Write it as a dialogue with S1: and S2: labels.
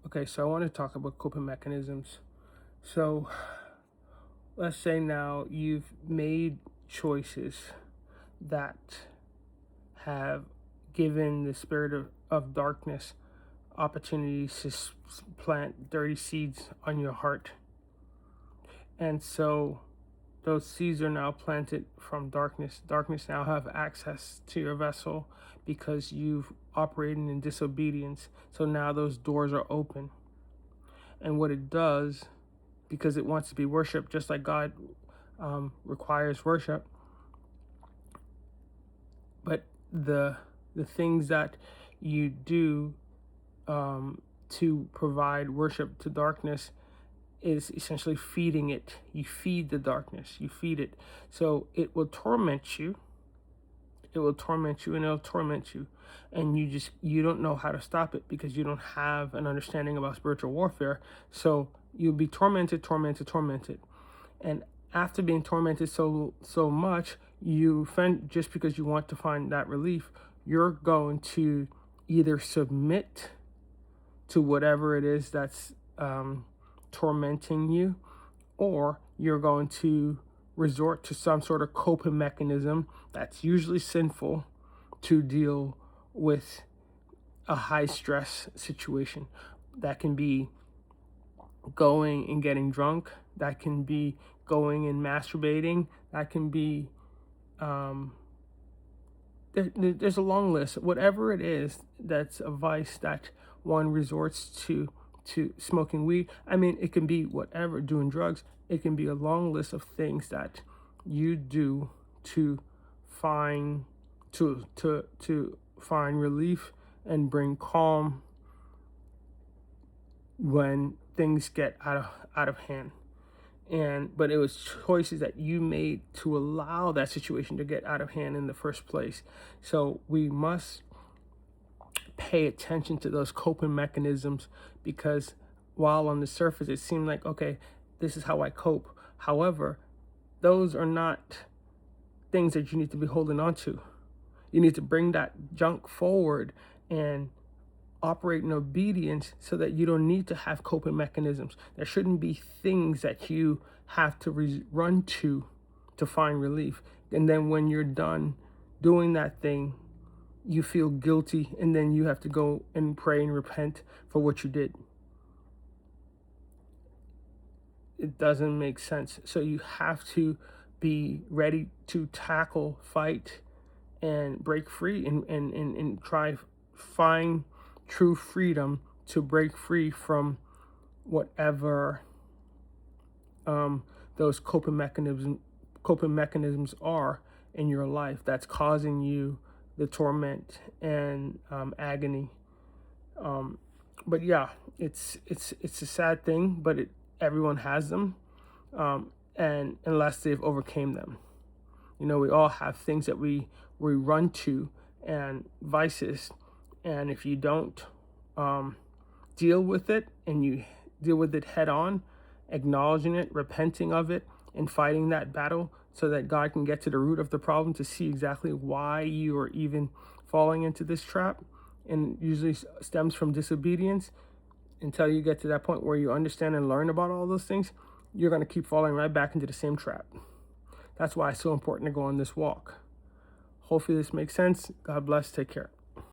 S1: Okay, so I want to talk about coping mechanisms. So let's say now you've made choices that have given the spirit of darkness opportunities to plant dirty seeds on your heart. And so those seeds are now planted from darkness. Darkness now have access to your vessel because you've operated in disobedience. So now those doors are open. And what it does, because it wants to be worshiped, just like God requires worship. But the things that you do to provide worship to darkness is essentially feeding it. You feed the darkness. You feed it, so it will torment you. It will torment you, and it'll torment you, and you don't know how to stop it because you don't have an understanding about spiritual warfare. So you'll be tormented, tormented, tormented, and after being tormented so much, you find, just because you want to find that relief, you're going to either submit to whatever it is that's tormenting you, or you're going to resort to some sort of coping mechanism that's usually sinful to deal with a high stress situation. That can be going and getting drunk, that can be going and masturbating, that can be there's a long list. Whatever it is that's a vice that one resorts to smoking weed. I mean, it can be whatever, doing drugs. It can be a long list of things that you do to find to find relief and bring calm when things get out of hand. But it was choices that you made to allow that situation to get out of hand in the first place. So we must pay attention to those coping mechanisms, because while on the surface it seemed like, okay, this is how I cope. However, those are not things that you need to be holding on to. You need to bring that junk forward and operate in obedience so that you don't need to have coping mechanisms. There shouldn't be things that you have to run to find relief. And then when you're done doing that thing, you feel guilty, and then you have to go and pray and repent for what you did. It doesn't make sense. So you have to be ready to tackle, fight, and break free, and try find true freedom to break free from whatever those coping mechanisms are in your life that's causing you the torment and agony. But yeah, it's a sad thing, but everyone has them, and unless they've overcame them. We all have things that we run to, and vices, and if you don't deal with it, and you deal with it head on, acknowledging it, repenting of it, and fighting that battle so that God can get to the root of the problem to see exactly why you are even falling into this trap, and usually stems from disobedience. Until you get to that point where you understand and learn about all those things, you're going to keep falling right back into the same trap. That's why it's so important to go on this walk. Hopefully this makes sense. God bless. Take care.